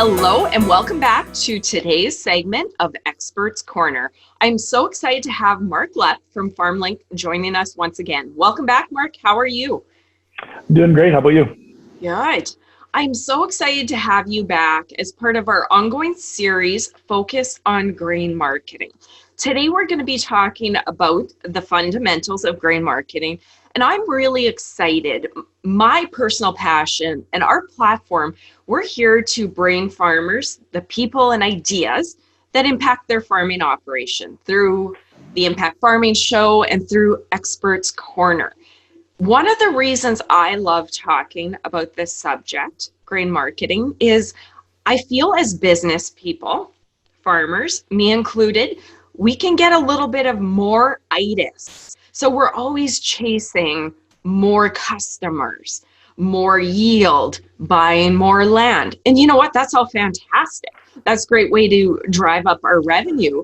Hello and welcome back to today's segment of Experts Corner. I'm so excited to have Mark Lepp from FarmLink joining us once again. Welcome back, Mark. How are you? Doing great. How about you? Good. I'm so excited to have you back as part of our ongoing series focused on grain marketing. Today, we're going to be talking about the fundamentals of grain marketing, and I'm really excited. My personal passion and our platform, we're here to bring farmers the people and ideas that impact their farming operation through the Impact Farming Show and through Experts Corner. One of the reasons I love talking about this subject, grain marketing, is I feel as business people, farmers, me included, we can get a little bit of more itis. So we're always chasing more customers, more yield, buying more land. And you know what? That's all fantastic. That's a great way to drive up our revenue.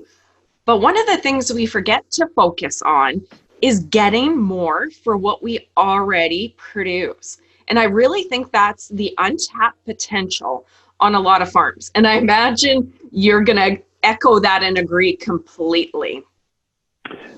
But one of the things we forget to focus on is getting more for what we already produce. And I really think that's the untapped potential on a lot of farms. And I imagine you're going to echo that and agree completely.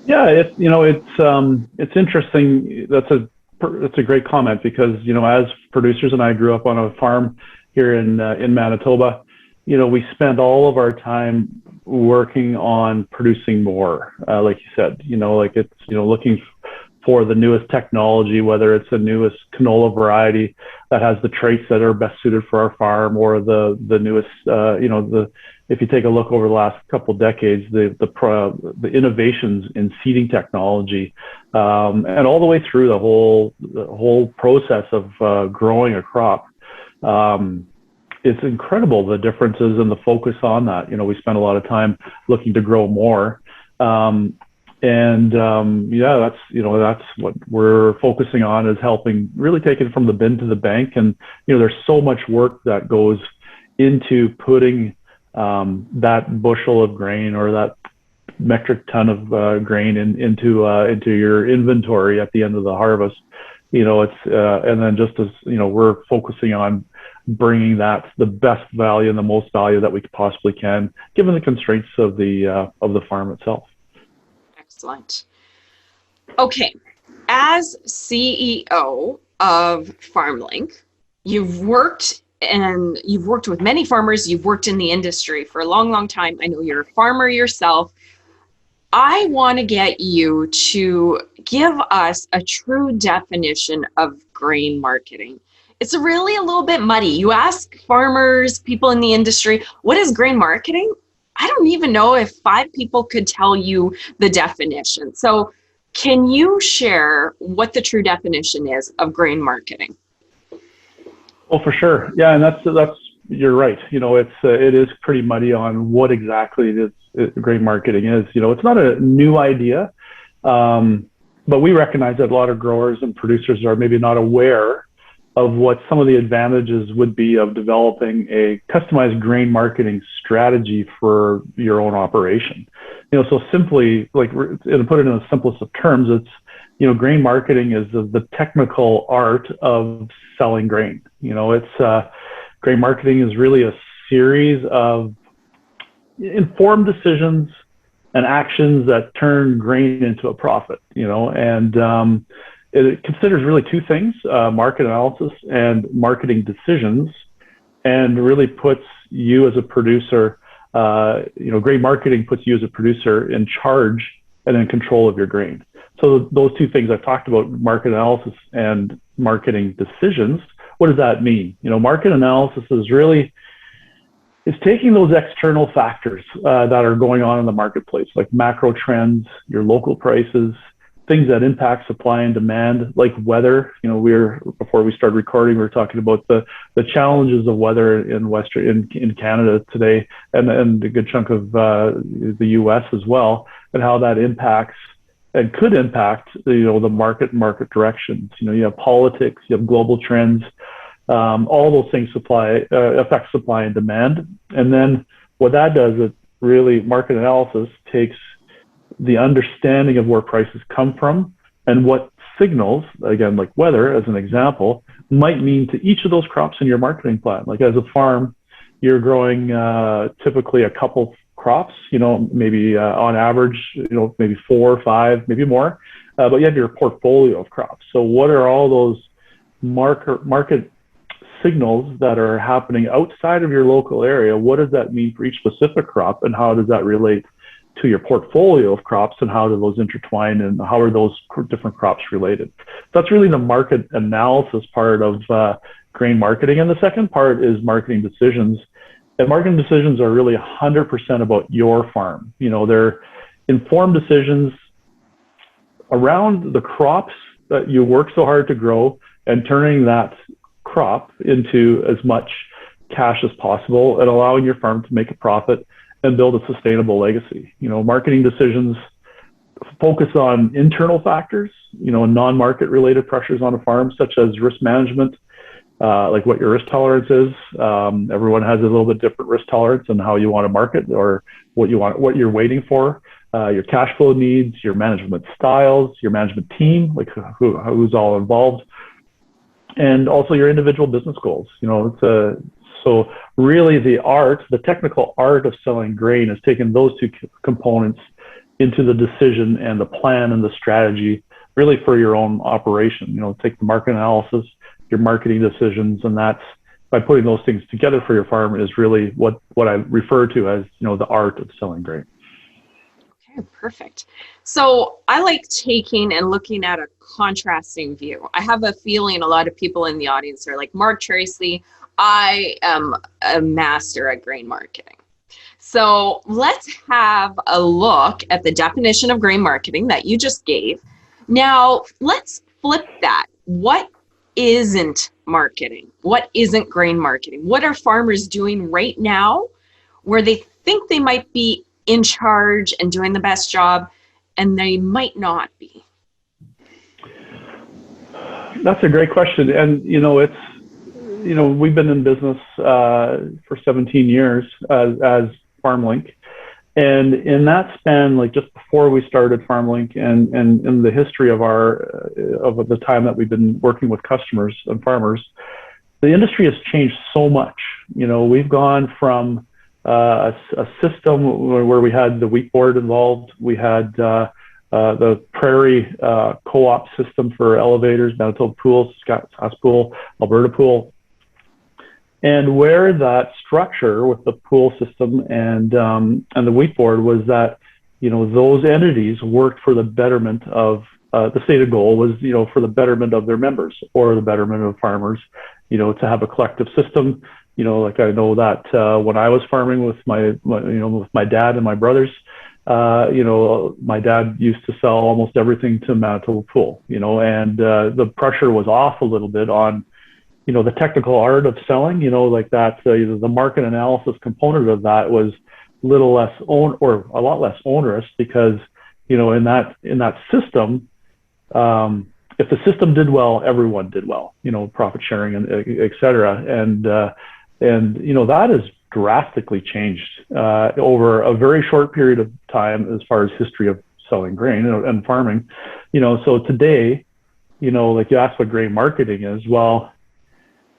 Yeah, it's interesting. That's a great comment because as producers, and I grew up on a farm here in Manitoba. We spend all of our time working on producing more, like you said. It's looking for the newest technology, whether it's the newest canola variety that has the traits that are best suited for our farm, or the newest, if you take a look over the last couple of decades, the innovations in seeding technology, and all the way through the whole process of growing a crop. It's incredible the differences and the focus on that. We spend a lot of time looking to grow more. That's what we're focusing on, is helping really take it from the bin to the bank. And, there's so much work that goes into putting that bushel of grain or that metric ton of grain into your inventory at the end of the harvest. And then just as, we're focusing on bringing that the best value and the most value that we possibly can, given the constraints of the farm itself. Excellent. Okay, as CEO of FarmLink, you've worked with many farmers. You've worked in the industry for a long, long time. I know you're a farmer yourself. I want to get you to give us a true definition of grain marketing. It's really a little bit muddy. You ask farmers, people in the industry, what is grain marketing? I don't even know if 5 people could tell you the definition. So can you share what the true definition is of grain marketing? Oh, for sure. Yeah, and that's you're right. It is pretty muddy on what exactly grain marketing is. It's not a new idea, but we recognize that a lot of growers and producers are maybe not aware of what some of the advantages would be of developing a customized grain marketing strategy for your own operation. So simply, to put it in the simplest of terms, it's, grain marketing is the technical art of selling grain. Grain marketing is really a series of informed decisions and actions that turn grain into a profit, and it considers really 2 things, market analysis and marketing decisions, and really puts you as a producer, grain marketing puts you as a producer in charge and in control of your grain. So those 2 things I've talked about, market analysis and marketing decisions. What does that mean? Market analysis is really, it's taking those external factors that are going on in the marketplace, like macro trends, your local prices, things that impact supply and demand, like weather. Before we started recording, we were talking about the challenges of weather in Canada today, and a good chunk of the U.S. as well, and how that impacts and could impact the market directions. You have politics, you have global trends, all those things affect supply and demand. And then what that does is really, market analysis takes the understanding of where prices come from and what signals, again, like weather as an example, might mean to each of those crops in your marketing plan. Like as a farm, you're growing typically a couple crops, maybe on average, maybe 4 or 5, maybe more, but you have your portfolio of crops. So what are all those market signals that are happening outside of your local area? What does that mean for each specific crop, and how does that relate to your portfolio of crops, and how do those intertwine, and how are those different crops related? That's really the market analysis part of grain marketing. And the second part is marketing decisions. And marketing decisions are really 100% about your farm. They're informed decisions around the crops that you work so hard to grow, and turning that crop into as much cash as possible and allowing your farm to make a profit and build a sustainable legacy. Marketing decisions focus on internal factors, non-market related pressures on a farm, such as risk management, like what your risk tolerance is. Everyone has a little bit different risk tolerance and how you want to market, or what you're waiting for. Your cash flow needs, your management styles, your management team, like who's all involved, and also your individual business goals. So really the technical art of selling grain is taking those two components into the decision and the plan and the strategy, really for your own operation. Take the market analysis, your marketing decisions, and that's by putting those things together for your farm is really what I refer to as, the art of selling grain. Okay, perfect. So I like taking and looking at a contrasting view. I have a feeling a lot of people in the audience are like, Mark, Tracy, I am a master at grain marketing. So let's have a look at the definition of grain marketing that you just gave. Now, let's flip that. What isn't marketing? What isn't grain marketing? What are farmers doing right now where they think they might be in charge and doing the best job, and they might not be? That's a great question. And, we've been in business for 17 years as FarmLink. And in that span, like just before we started FarmLink, and in the history of the time that we've been working with customers and farmers, the industry has changed so much. We've gone from a system where we had the wheat board involved. We had the prairie co-op system for elevators, Manitoba Pool, Saskatchewan Pool, Alberta Pool. And where that structure with the pool system and the wheat board was that, those entities worked for the betterment of the stated goal was, for the betterment of their members or the betterment of farmers, to have a collective system. Like I know that when I was farming with my dad and my brothers, my dad used to sell almost everything to Manitoba Pool, and the pressure was off a little bit on, the technical art of selling, like that, the market analysis component of that was a lot less onerous because, in that system, if the system did well, everyone did well, profit sharing and et cetera. And that has drastically changed over a very short period of time as far as history of selling grain and farming. So today, like you asked what grain marketing is, well,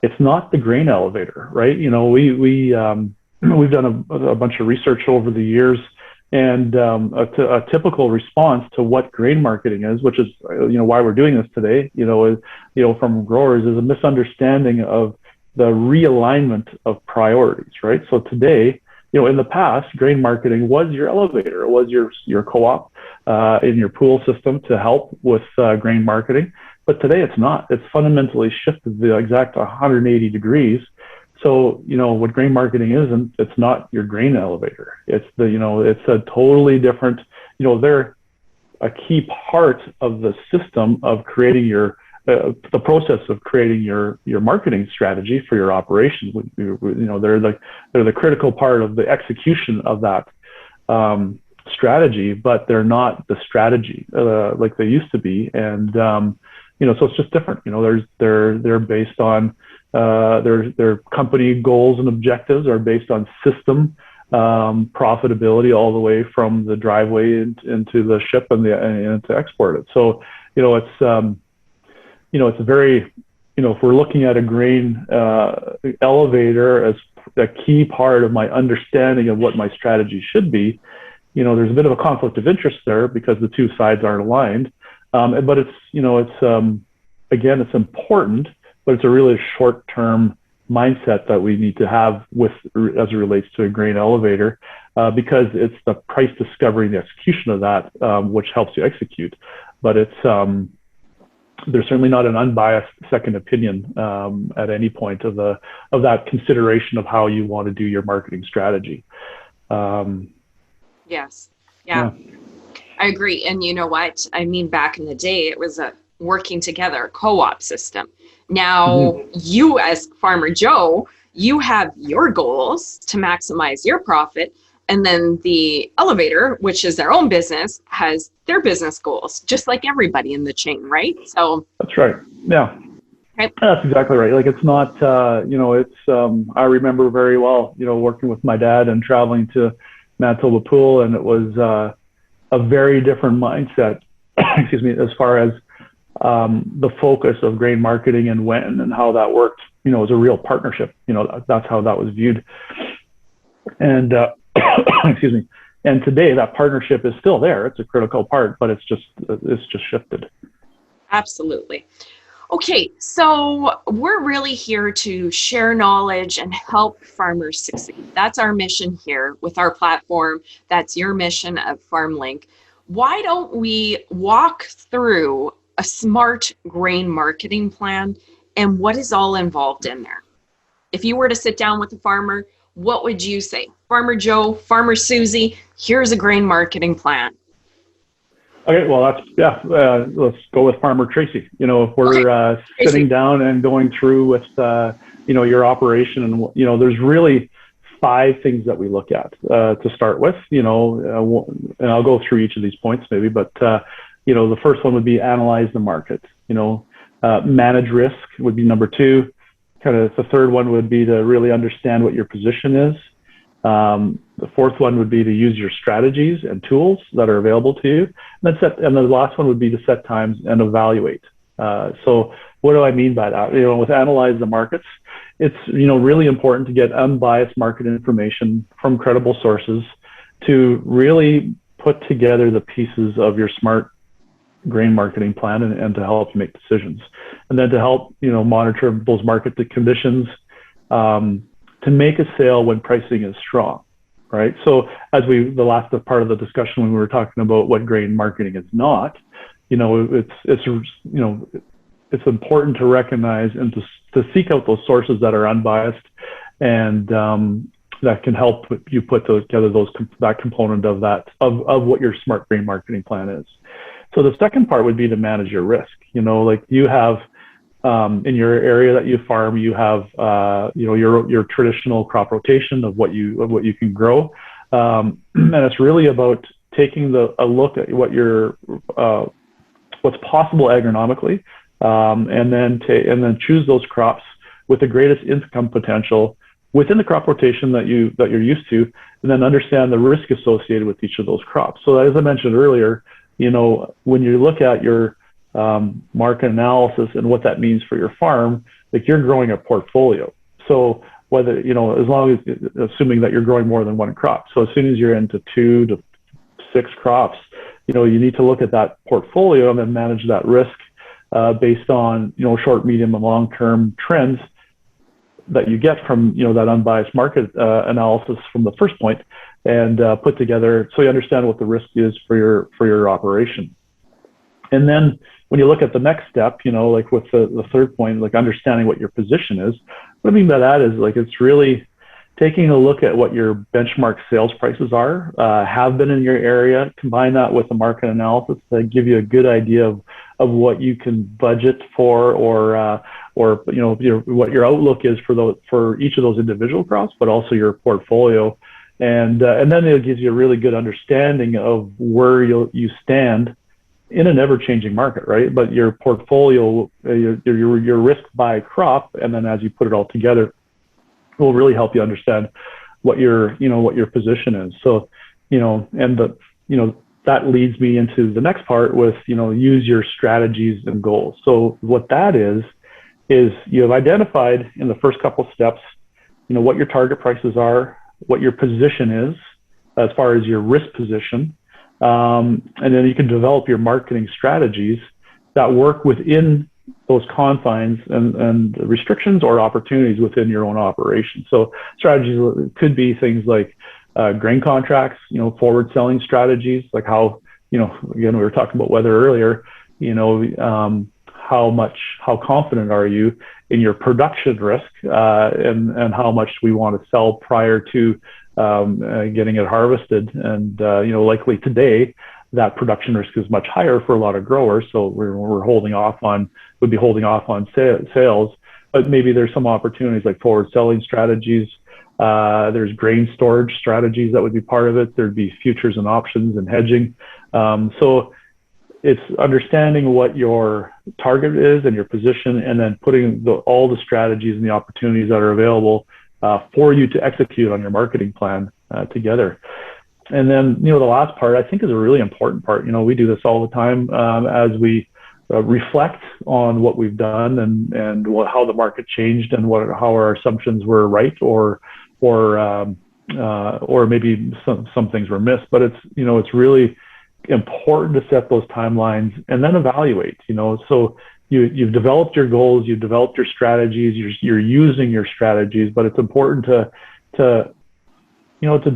it's not the grain elevator, right? We've done a bunch of research over the years, and a typical response to what grain marketing is, which is why we're doing this today, from growers, is a misunderstanding of the realignment of priorities, right? So today, in the past, grain marketing was your elevator, it was your co-op in your pool system to help with grain marketing. But today it's not. It's fundamentally shifted the exact 180 degrees. So, what grain marketing isn't, it's not your grain elevator. It's it's a totally different, they're a key part of the system of creating the process of creating your marketing strategy for your operation. They're the critical part of the execution of that strategy, but they're not the strategy like they used to be. And so it's just different. They're based on their company goals and objectives are based on system profitability all the way from the driveway into the ship and to export it. So it's very, if we're looking at a grain elevator as a key part of my understanding of what my strategy should be, there's a bit of a conflict of interest there because the two sides aren't aligned. But again, it's important, but it's a really short-term mindset that we need to have as it relates to a grain elevator, because it's the price discovery and the execution of that which helps you execute. But there's certainly not an unbiased second opinion at any point of that consideration of how you want to do your marketing strategy. Yes. Yeah. I agree. And you know what? I mean, back in the day, it was a working together co-op system. Now, you as Farmer Joe, you have your goals to maximize your profit. And then the elevator, which is their own business, has their business goals, just like everybody in the chain, right? So that's right. Yeah. Okay. That's exactly right. Like, it's not, I remember very well, working with my dad and traveling to Manitoba Pool, and it was a very different mindset, excuse me, as far as the focus of grain marketing and when and how that worked, as a real partnership. That's how that was viewed. And excuse me. And today that partnership is still there. It's a critical part, but it's just shifted. Absolutely. Okay, so we're really here to share knowledge and help farmers succeed. That's our mission here with our platform. That's your mission of FarmLink. Why don't we walk through a smart grain marketing plan and what is all involved in there? If you were to sit down with a farmer, what would you say? Farmer Joe, Farmer Susie, here's a grain marketing plan. Okay, well, let's go with Farmer Tracy. If we're sitting down and going through with, your operation, and, there's really 5 things that we look at to start with, and I'll go through each of these points maybe, but, the first one would be analyze the market, manage risk would be number 2. Kind of the third one would be to really understand what your position is. The fourth one would be to use your strategies and tools that are available to you. And the last one would be to set times and evaluate. So what do I mean by that? With analyze the markets, it's, really important to get unbiased market information from credible sources to really put together the pieces of your smart grain marketing plan and to help you make decisions. And then to help, monitor those market conditions, to make a sale when pricing is strong, right? So as the last part of the discussion when we were talking about what grain marketing is not, it's important to recognize and to seek out those sources that are unbiased and that can help you put together that component of what your smart grain marketing plan is. So the second part would be to manage your risk. Like you have in your area that you farm, you have your traditional crop rotation of what you can grow, and it's really about taking a look at what's possible agronomically, and then choose those crops with the greatest income potential within the crop rotation that you're used to, and then understand the risk associated with each of those crops. So as I mentioned earlier, when you look at your market analysis and what that means for your farm, like you're growing a portfolio. So whether, as long as, assuming that you're growing more than one crop. So as soon as you're into 2 to 6 crops, you need to look at that portfolio and then manage that risk based on, short, medium, and long-term trends that you get from, that unbiased market analysis from the first point, and put together so you understand what the risk is for your operation. And then when you look at the next step, like with the third point, like understanding what your position is, what I mean by that is like it's really taking a look at what your benchmark sales prices are, have been in your area, combine that with the market analysis to give you a good idea of what you can budget for, or what your outlook is for each of those individual crops, but also your portfolio. And then it gives you a really good understanding of where you stand in an ever-changing market, right? But your portfolio, your risk by crop, and then as you put it all together, will really help you understand what your position is. So, that leads me into the next part with, use your strategies and goals. So what that is you have identified in the first couple of steps what your target prices are, what your position is as far as your risk position. And then you can develop your marketing strategies that work within those confines and restrictions or opportunities within your own operation. So strategies could be things like grain contracts, forward selling strategies, like how, again, we were talking about weather earlier, how confident are you in your production risk, and how much we want to sell prior to getting it harvested. And, likely today, that production risk is much higher for a lot of growers. So we'd be holding off on sales, but maybe there's some opportunities like forward selling strategies. There's grain storage strategies that would be part of it. There'd be futures and options and hedging. So it's understanding what your target is and your position, and then putting all the strategies and the opportunities that are available for you to execute on your marketing plan together. And then, the last part I think is a really important part. We do this all the time as we reflect on what we've done and how the market changed and how our assumptions were right or maybe some things were missed. But it's really important to set those timelines and then evaluate. So you've developed your goals, you've developed your strategies, you're using your strategies, but it's important to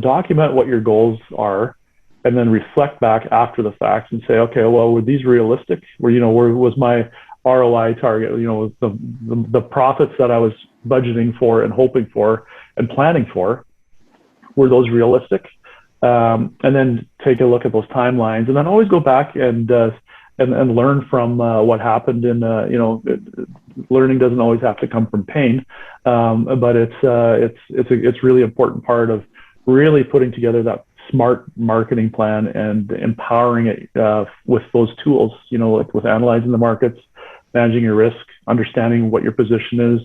document what your goals are, and then reflect back after the fact and say, okay, well, were these realistic? Was my ROI target, the profits that I was budgeting for and hoping for and planning for, were those realistic? And then take a look at those timelines, and then always go back and learn from what happened. Learning doesn't always have to come from pain, but it's really important part of really putting together that smart marketing plan and empowering it with those tools, like with analyzing the markets, managing your risk, understanding what your position is,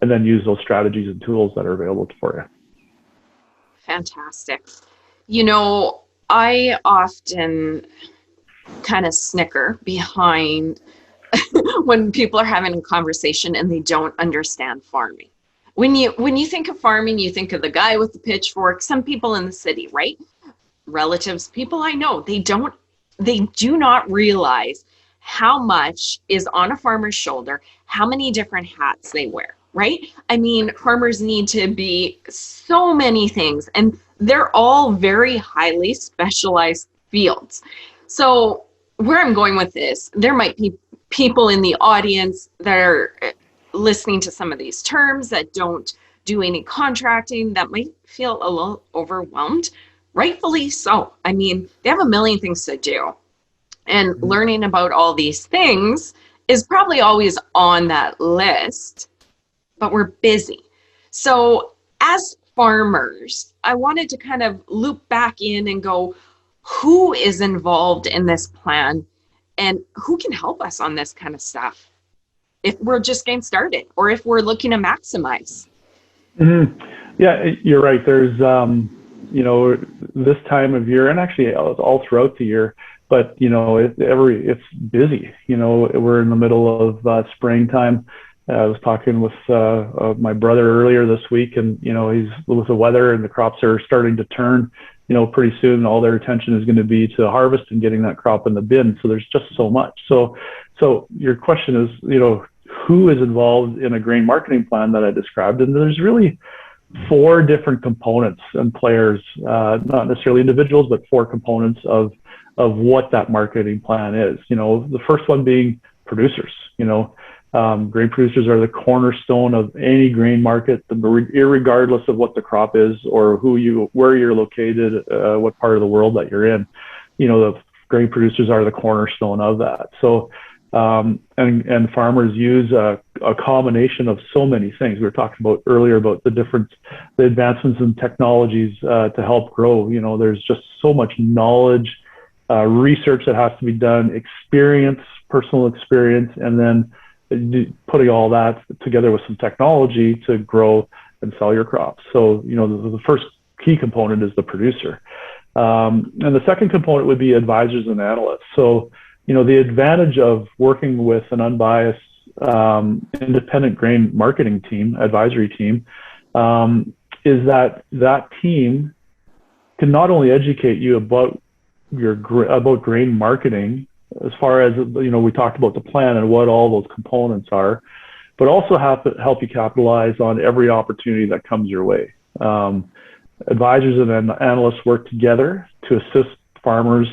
and then use those strategies and tools that are available for you. Fantastic. I often kind of snicker behind when people are having a conversation and they don't understand farming. When you think of farming, you think of the guy with the pitchfork. Some people in the city, right? Relatives, people I know, they do not realize how much is on a farmer's shoulder, how many different hats they wear, right? I mean, farmers need to be so many things, and they're all very highly specialized fields. So where I'm going with this, there might be people in the audience that are listening to some of these terms that don't do any contracting, that might feel a little overwhelmed, rightfully so. I mean, they have a million things to do. And learning about all these things is probably always on that list, but we're busy. So as farmers, I wanted to kind of loop back in and go, who is involved in this plan and who can help us on this kind of stuff if we're just getting started or if we're looking to maximize? Mm-hmm. Yeah, you're right. There's, this time of year, and actually all throughout the year, but, it's busy. We're in the middle of springtime. I was talking with my brother earlier this week, and, he's with the weather and the crops are starting to turn. Pretty soon all their attention is going to be to harvest and getting that crop in the bin. So there's just so much. So your question is, who is involved in a grain marketing plan that I described? And there's really 4 different components and players, not necessarily individuals, but 4 components of what that marketing plan is. The first one being producers. Grain producers are the cornerstone of any grain market, irregardless of what the crop is or where you're located, what part of the world that you're in. The grain producers are the cornerstone of that. So, and farmers use a combination of so many things. We were talking about earlier about the advancements in technologies to help grow. There's just so much knowledge, research that has to be done, personal experience, and then putting all that together with some technology to grow and sell your crops. So, the first key component is the producer. And the second component would be advisors and analysts. So, the advantage of working with an unbiased, independent grain marketing team, advisory team, is that team can not only educate you about about grain marketing, as far as, we talked about the plan and what all those components are, but also help you capitalize on every opportunity that comes your way. Advisors and analysts work together to assist farmers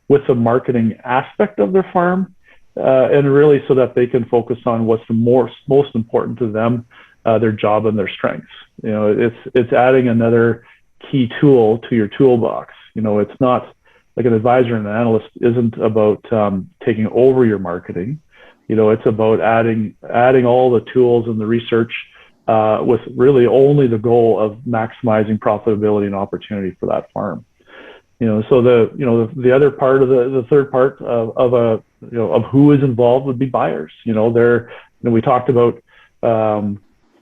with the marketing aspect of their farm, and really so that they can focus on what's the most important to them, their job and their strengths. It's adding another key tool to your toolbox. It's not like an advisor and an analyst isn't about taking over your marketing. It's about adding all the tools and the research, with really only the goal of maximizing profitability and opportunity for that farm. So the other part of the third part of who is involved would be buyers. We talked about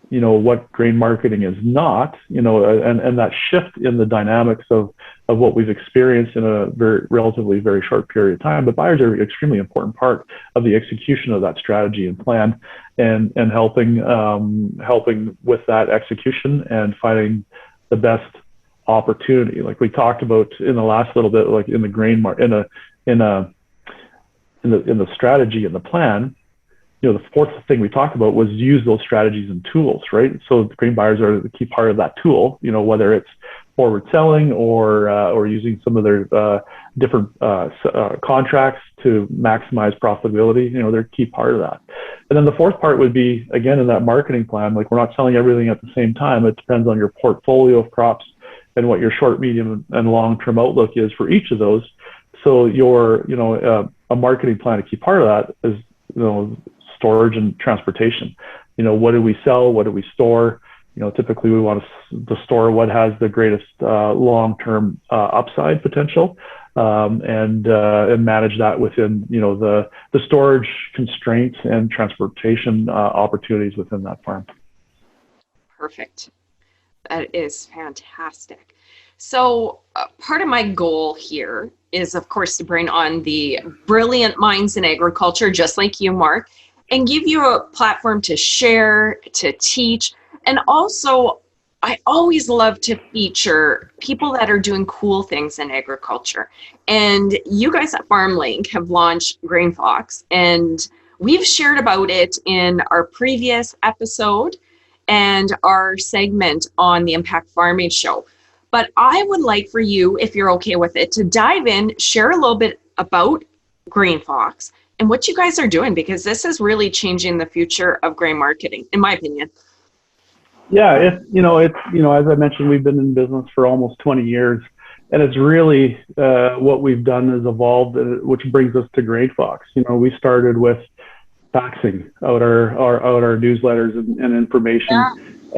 what grain marketing is not, and that shift in the dynamics of what we've experienced in a relatively very short period of time. But buyers are an extremely important part of the execution of that strategy and plan, and helping with that execution and finding the best opportunity. Like we talked about in the last little bit, like in the grain in the strategy and the plan. The fourth thing we talked about was use those strategies and tools, right? So the grain buyers are the key part of that tool, whether it's forward selling or using some of their different contracts to maximize profitability. They're a key part of that. And then the fourth part would be, again, in that marketing plan, like we're not selling everything at the same time. It depends on your portfolio of crops and what your short, medium, and long-term outlook is for each of those. So a marketing plan, a key part of that is, storage and transportation. What do we sell? What do we store? Typically we want to store what has the greatest long-term upside potential, and manage that within the storage constraints and transportation opportunities within that farm. Perfect. That is fantastic. So part of my goal here is, of course, to bring on the brilliant minds in agriculture, just like you, Mark, and give you a platform to share, to teach. And also, I always love to feature people that are doing cool things in agriculture. And you guys at FarmLink have launched GrainFox, and we've shared about it in our previous episode and our segment on the Impact Farming Show. But I would like for you, if you're okay with it, to dive in, share a little bit about GrainFox and what you guys are doing, because this is really changing the future of grain marketing, in my opinion. Yeah, it's as I mentioned, we've been in business for almost 20 years, and it's really what we've done is evolved, which brings us to GrainFox. We started with faxing out our newsletters and information,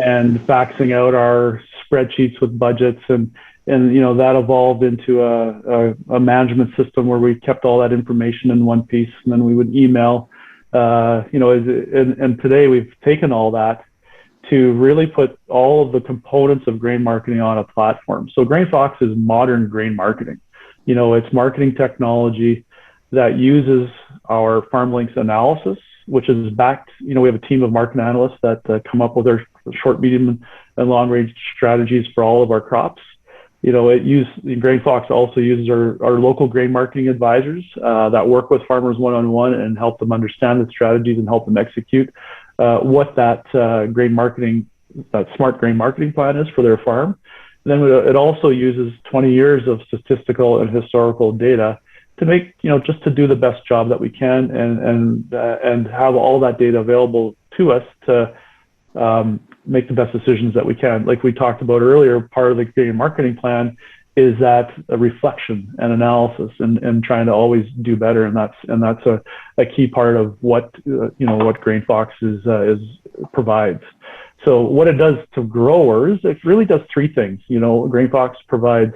and faxing out our spreadsheets with budgets, and that evolved into a management system where we kept all that information in one piece, and then we would email. And today we've taken all that to really put all of the components of grain marketing on a platform. So GrainFox is modern grain marketing. It's marketing technology that uses our FarmLink's analysis, which is backed. We have a team of market analysts that come up with our short, medium, and long range strategies for all of our crops. GrainFox also uses our local grain marketing advisors that work with farmers one-on-one and help them understand the strategies and help them execute what that smart grain marketing plan is for their farm. And then it also uses 20 years of statistical and historical data to make, just to do the best job that we can, and have all that data available to us to make the best decisions that we can. Like we talked about earlier, part of the grain marketing plan is that a reflection and analysis, and trying to always do better, and that's a key part of what what GrainFox provides. So what it does to growers, it really does three things. GrainFox provides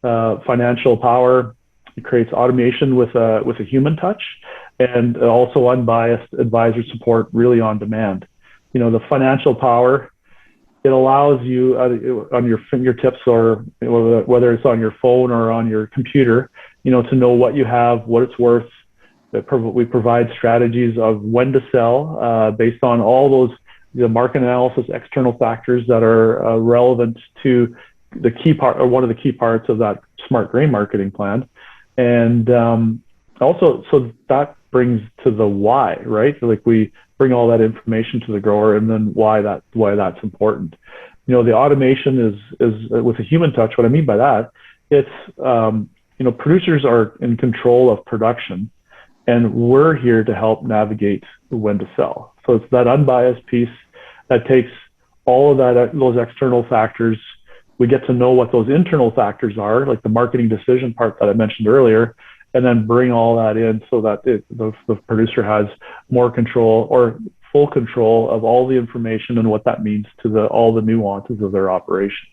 financial power. It creates automation with a human touch, and also unbiased advisor support, really on demand. The financial power, it allows you on your fingertips, or whether it's on your phone or on your computer, to know what you have, what it's worth. We provide strategies of when to sell based on all those the market analysis, external factors that are relevant to the key part, or one of the key parts of that smart grain marketing plan. And also, so that brings to the why, right? Like we bring all that information to the grower, and then why that's important. The automation is with a human touch. What I mean by that, it's producers are in control of production, and we're here to help navigate when to sell. So it's that unbiased piece that takes all of those external factors. We get to know what those internal factors are, like the marketing decision part that I mentioned earlier, and then bring all that in so that the producer has more control or full control of all the information and what that means to all the nuances of their operation.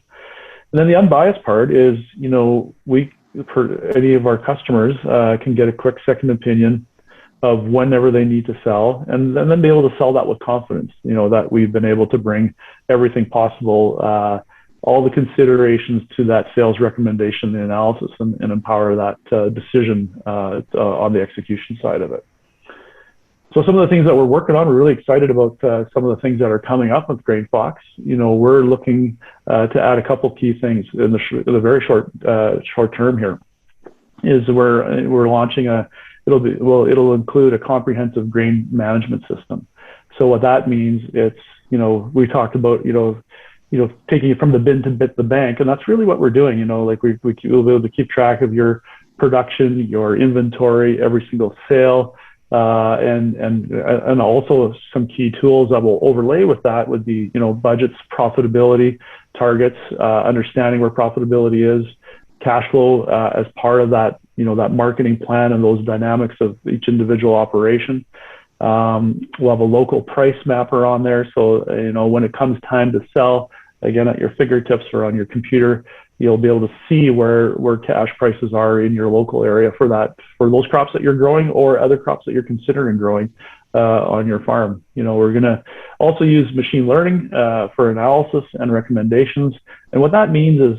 And then the unbiased part is, for any of our customers can get a quick second opinion of whenever they need to sell, and then be able to sell that with confidence, that we've been able to bring everything possible, all the considerations to that sales recommendation, the analysis, and empower that decision on the execution side of it. So some of the things that we're working on, we're really excited about some of the things that are coming up with GrainFox. We're looking to add a couple key things in the very short term here. Is we're launching it'll include a comprehensive grain management system. So what that means, it's we talked about taking it from the bin to the bank, and that's really what we're doing. Like we'll be able to keep track of your production, your inventory, every single sale. And also some key tools that will overlay with that would be, budgets, profitability, targets, understanding where profitability is, cash flow as part of that, that marketing plan and those dynamics of each individual operation. We'll have a local price mapper on there. So, when it comes time to sell, again, at your fingertips or on your computer, you'll be able to see where cash prices are in your local area for those crops that you're growing or other crops that you're considering growing on your farm. We're going to also use machine learning for analysis and recommendations. And what that means is,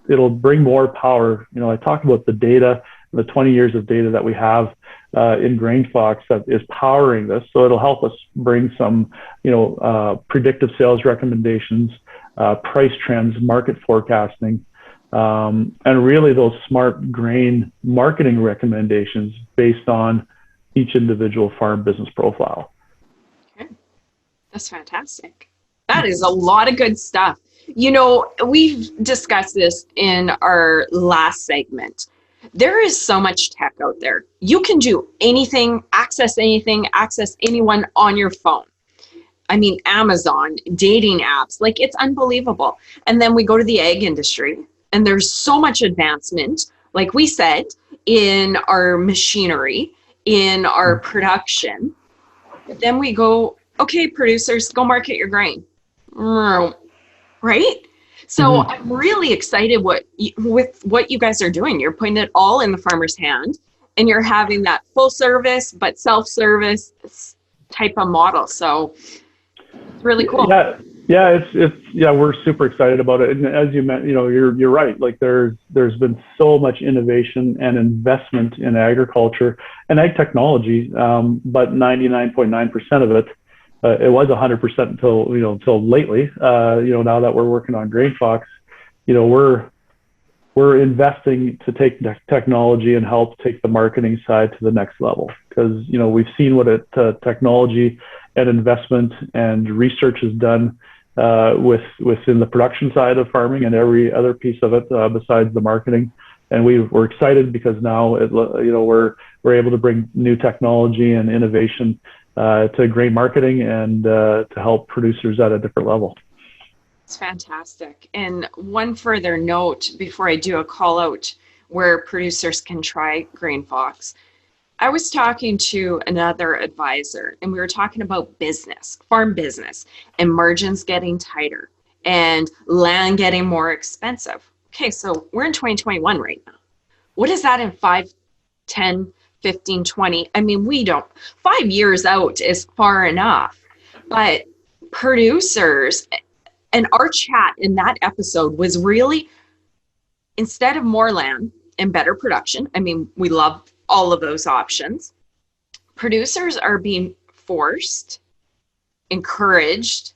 it'll bring more power. I talked about the data, the 20 years of data that we have in GrainFox that is powering this. So it'll help us bring some, predictive sales recommendations, price trends, market forecasting, and really those smart grain marketing recommendations based on each individual farm business profile. Okay. That's fantastic. That is a lot of good stuff. We've discussed this in our last segment. There is so much tech out there. You can do anything, access anyone on your phone. I mean, Amazon, dating apps, like it's unbelievable. And then we go to the ag industry, and there's so much advancement, like we said, in our machinery, in our production. Then we go, okay, producers, go market your grain. Right? So I'm really excited with what you guys are doing. You're putting it all in the farmer's hand, and you're having that full service but self-service type of model. So it's really cool. Yeah, we're super excited about it. And as you meant, you're right. Like there's been so much innovation and investment in agriculture and ag technology, but 99.9% of it, it was 100% until lately. Now that we're working on GrainFox, we're investing to take technology and help take the marketing side to the next level, because we've seen what technology and investment and research has done within the production side of farming and every other piece of it besides the marketing. And we're excited because now we're able to bring new technology and innovation to grain marketing and to help producers at a different level. It's fantastic. And one further note before I do a call out where producers can try GrainFox. I was talking to another advisor, and we were talking about business, farm business, and margins getting tighter and land getting more expensive. Okay, so we're in 2021 right now. What is that in 5, 10, 15, 20? I mean, 5 years out is far enough. But producers, and our chat in that episode was really, instead of more land and better production, I mean, we love all of those options. Producers are being forced encouraged,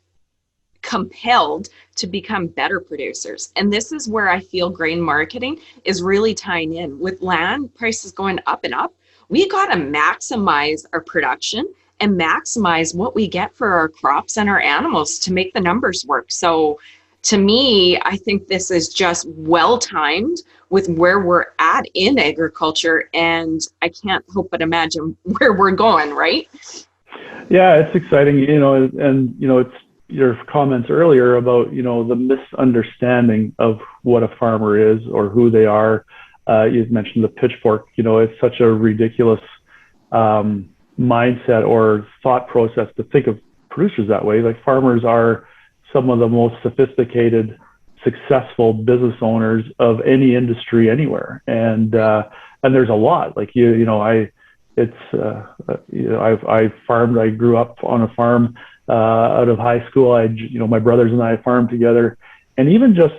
compelled to become better producers. And this is where I feel grain marketing is really tying in. With land prices going up and up, we got to maximize our production and maximize what we get for our crops and our animals to make the numbers work. So to me, I think this is just well timed with where we're at in agriculture, and I can't help but imagine where we're going, right? Yeah, it's exciting, and it's your comments earlier about, the misunderstanding of what a farmer is or who they are. You've mentioned the pitchfork. It's such a ridiculous mindset or thought process to think of producers that way. Like, farmers are some of the most sophisticated, successful business owners of any industry anywhere, and there's a lot. Like, I farmed. I grew up on a farm out of high school. My brothers and I farmed together, and even just,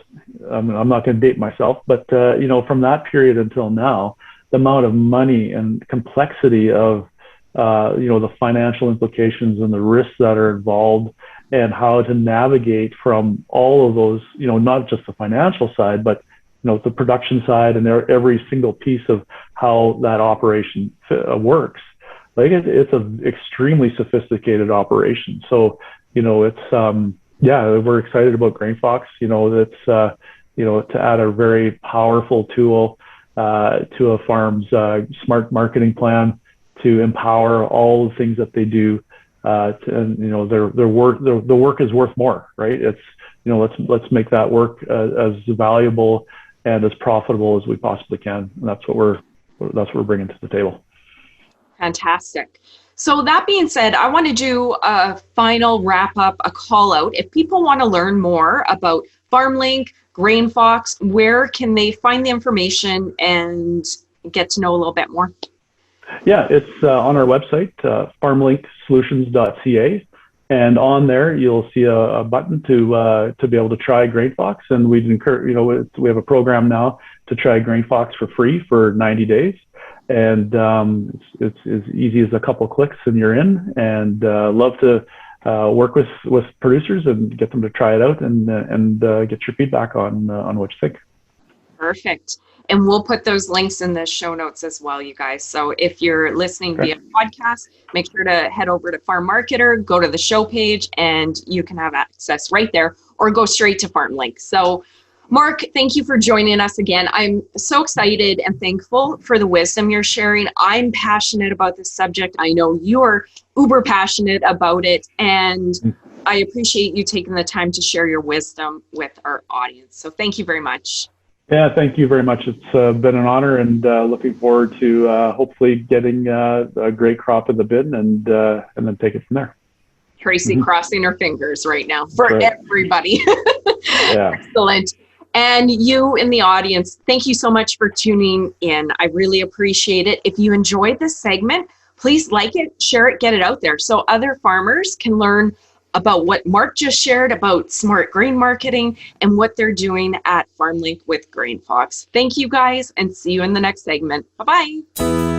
I'm not going to date myself, but from that period until now, the amount of money and complexity of the financial implications and the risks that are involved, and how to navigate from all of those, not just the financial side, but the production side and every single piece of how that operation works. Like, it's an extremely sophisticated operation. So, we're excited about GrainFox. That's to add a very powerful tool to a farm's smart marketing plan to empower all the things that they do. Their work is worth more, right? It's, let's make that work as valuable and as profitable as we possibly can. And that's what we're bringing to the table. Fantastic. So that being said, I want to do a final wrap up, a call out. If people want to learn more about FarmLink, GrainFox, where can they find the information and get to know a little bit more? Yeah, it's on our website, farmlinksolutions.ca. And on there, you'll see a button to be able to try GrainFox. And we'd encourage, we have a program now to try GrainFox for free for 90 days. And it's as easy as a couple clicks and you're in. And love to work with producers and get them to try it out and get your feedback on what you think. Perfect. And we'll put those links in the show notes as well, you guys. So if you're listening via podcast, make sure to head over to Farm Marketer, go to the show page, and you can have access right there, or go straight to FarmLink. So Mark, thank you for joining us again. I'm so excited and thankful for the wisdom you're sharing. I'm passionate about this subject. I know you're uber passionate about it, and I appreciate you taking the time to share your wisdom with our audience. So thank you very much. Yeah, thank you very much. It's been an honor, and looking forward to hopefully getting a great crop in the bin and then take it from there. Tracy crossing her fingers right now for everybody. Yeah. Excellent. And you in the audience, thank you so much for tuning in. I really appreciate it. If you enjoyed this segment, please like it, share it, get it out there so other farmers can learn about what Mark just shared about smart grain marketing and what they're doing at FarmLink with GrainFox. Thank you guys, and see you in the next segment. Bye-bye.